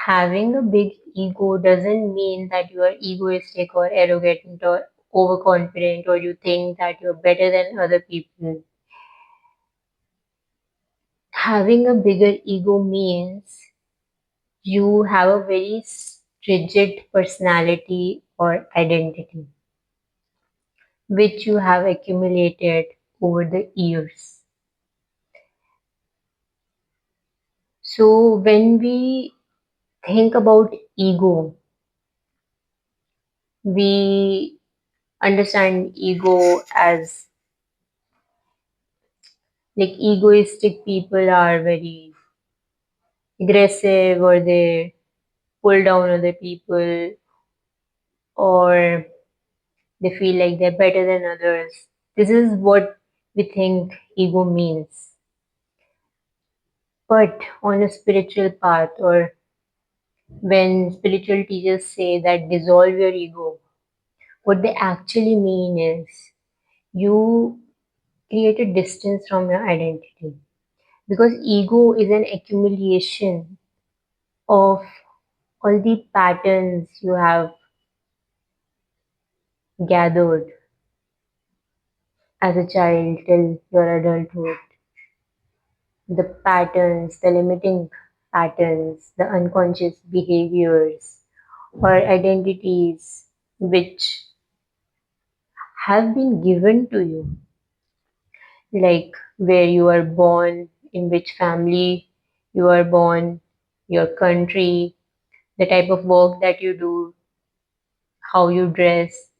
Having a big ego doesn't mean that you are egoistic or arrogant or overconfident or you think that you're better than other people. Having a bigger ego means you have a very rigid personality or identity which you have accumulated over the years. So when we think about ego, we understand ego as like egoistic people are very aggressive or they pull down other people or they feel like they're better than others. This is what we think ego means. But on a spiritual path, or when spiritual teachers say that dissolve your ego, what they actually mean is you create a distance from your identity. Because ego is an accumulation of all the patterns you have gathered as a child till your adulthood. The patterns, the limiting patterns, the unconscious behaviors or identities which have been given to you, like where you are born, in which family you are born, your country, the type of work that you do, how you dress,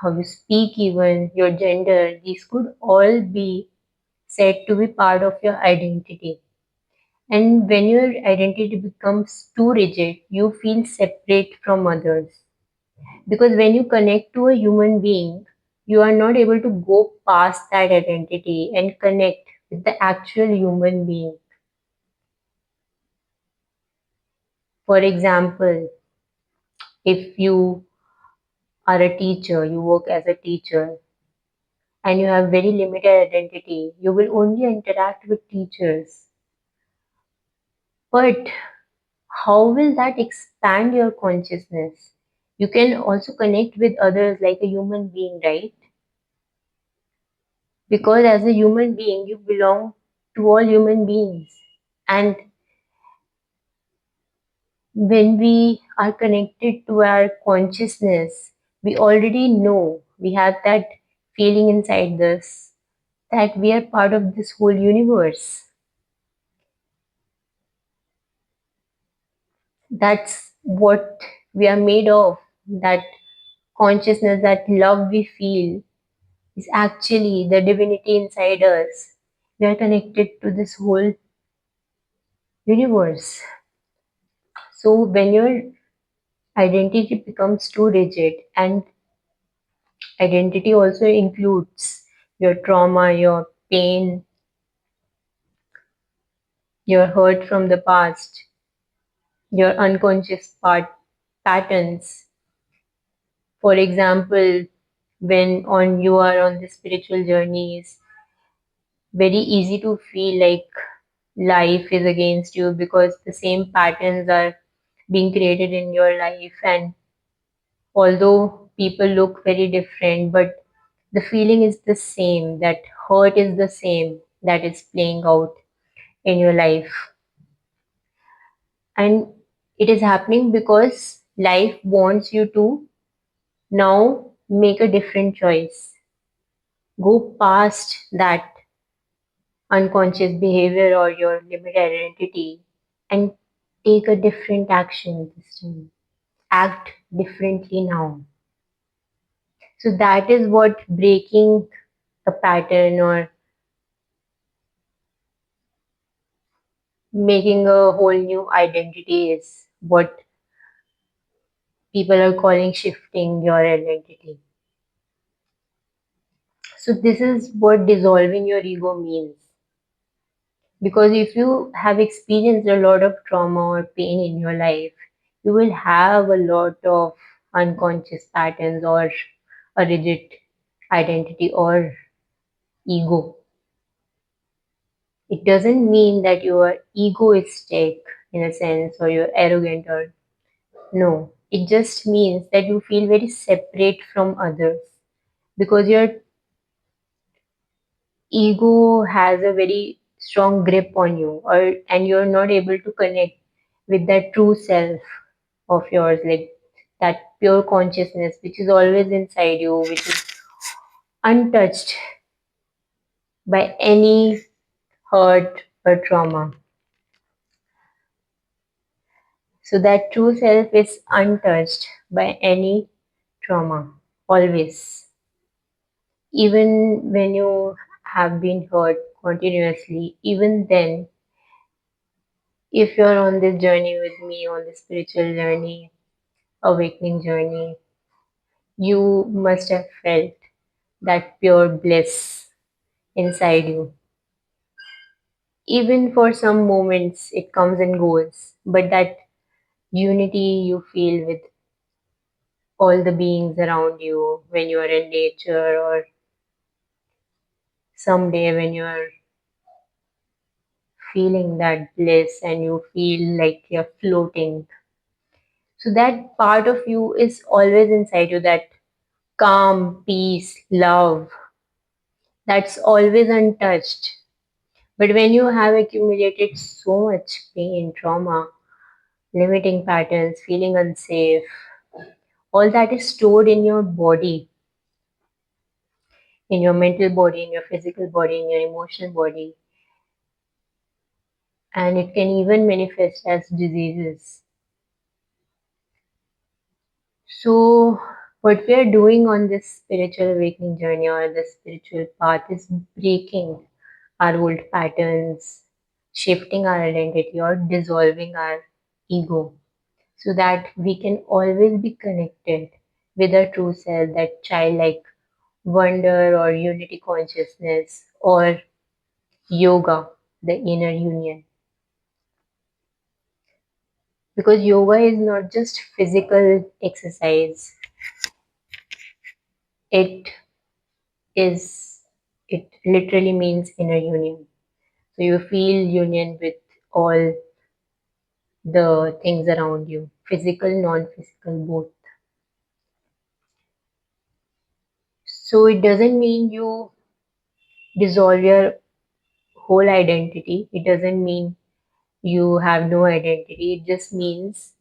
how you speak, even your gender, these could all be said to be part of your identity. And when your identity becomes too rigid, you feel separate from others. Because when you connect to a human being, you are not able to go past that identity and connect with the actual human being. For example, if you are a teacher, you work as a teacher, and you have very limited identity, you will only interact with teachers. But how will that expand your consciousness? You can also connect with others like a human being, right? Because as a human being, you belong to all human beings. And when we are connected to our consciousness, we already know, we have that feeling inside us that we are part of this whole universe. That's what we are made of. That consciousness, that love we feel is actually the divinity inside us. We are connected to this whole universe. So when your identity becomes too rigid, and identity also includes your trauma, your pain, your hurt from the past, your unconscious patterns. For example, when on you are on the spiritual journeys, very easy to feel like life is against you because the same patterns are being created in your life. And although people look very different, but the feeling is the same, that hurt is the same that is playing out in your life. And it is happening because life wants you to now make a different choice. Go past that unconscious behavior or your limited identity and take a different action this time. Act differently now. So that is what breaking a pattern or making a whole new identity is, what people are calling shifting your identity. So this is what dissolving your ego means. Because if you have experienced a lot of trauma or pain in your life, you will have a lot of unconscious patterns or a rigid identity or ego. It doesn't mean that you are egoistic. in a sense, or you're arrogant, or no. It just means that you feel very separate from others because your ego has a very strong grip on you, or and you're not able to connect with that true self of yours, like that pure consciousness which is always inside you, which is untouched by any hurt or trauma. So that true self is untouched by any trauma, always. Even when you have been hurt continuously, even then, if you're on this journey with me, on this spiritual journey, awakening journey, you must have felt that pure bliss inside you. Even for some moments, it comes and goes, but that unity you feel with all the beings around you when you are in nature, or someday when you are feeling that bliss and you feel like you're floating. So that part of you is always inside you, that calm, peace, love, that's always untouched. But when you have accumulated so much pain, trauma, limiting patterns, feeling unsafe, all that is stored in your body, in your mental body, in your physical body, in your emotional body, and it can even manifest as diseases. So, what we are doing on this spiritual awakening journey or the spiritual path is breaking our old patterns, shifting our identity, or dissolving our ego so that we can always be connected with our true self, that childlike wonder or unity consciousness or yoga, the inner union. Because yoga is not just physical exercise, it is it literally means inner union. So you feel union with all the things around you, physical, non-physical, both. So it doesn't mean you dissolve your whole identity. It doesn't mean you have no identity. It just means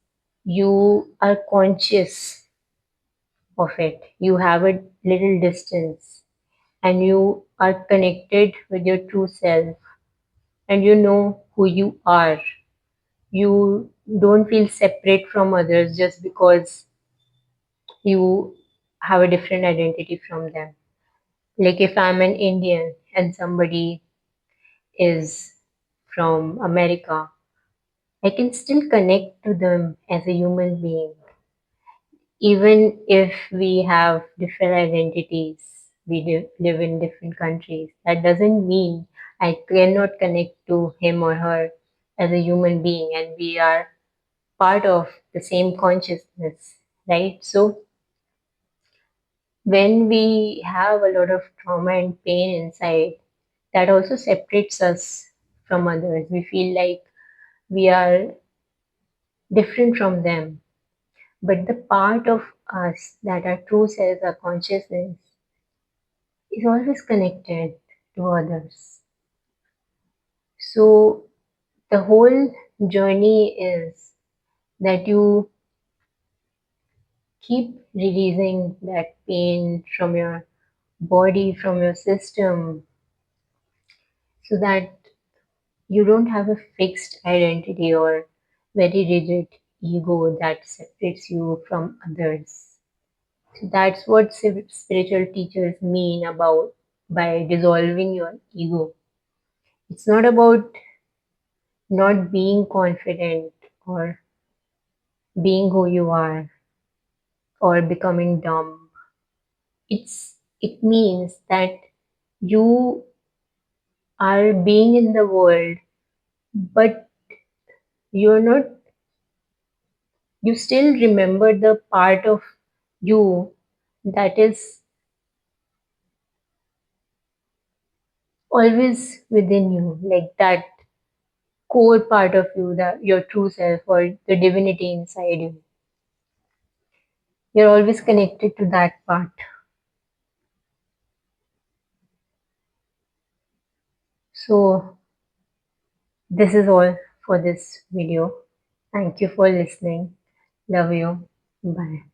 you are conscious of it. You have a little distance and you are connected with your true self and you know who you are. You don't feel separate from others just because you have a different identity from them. Like if I'm an Indian and somebody is from America, I can still connect to them as a human being. Even if we have different identities, we live in different countries, that doesn't mean I cannot connect to him or her as a human being and we are part of the same consciousness, right? So when we have a lot of trauma and pain inside, that also separates us from others. We feel like we are different from them. But the part of us that our true self, our consciousness, is always connected to others. So the whole journey is that you keep releasing that pain from your body, from your system, so that you don't have a fixed identity or very rigid ego that separates you from others. So that's what spiritual teachers mean about by dissolving your ego. It's not about not being confident or being who you are or becoming dumb. It means that you are being in the world, but you're not you still remember the part of you that is always within you, like that core part of you, that your true self or the divinity inside you. You're always connected to that part. So this is all for this video. Thank you for listening. Love you. Bye.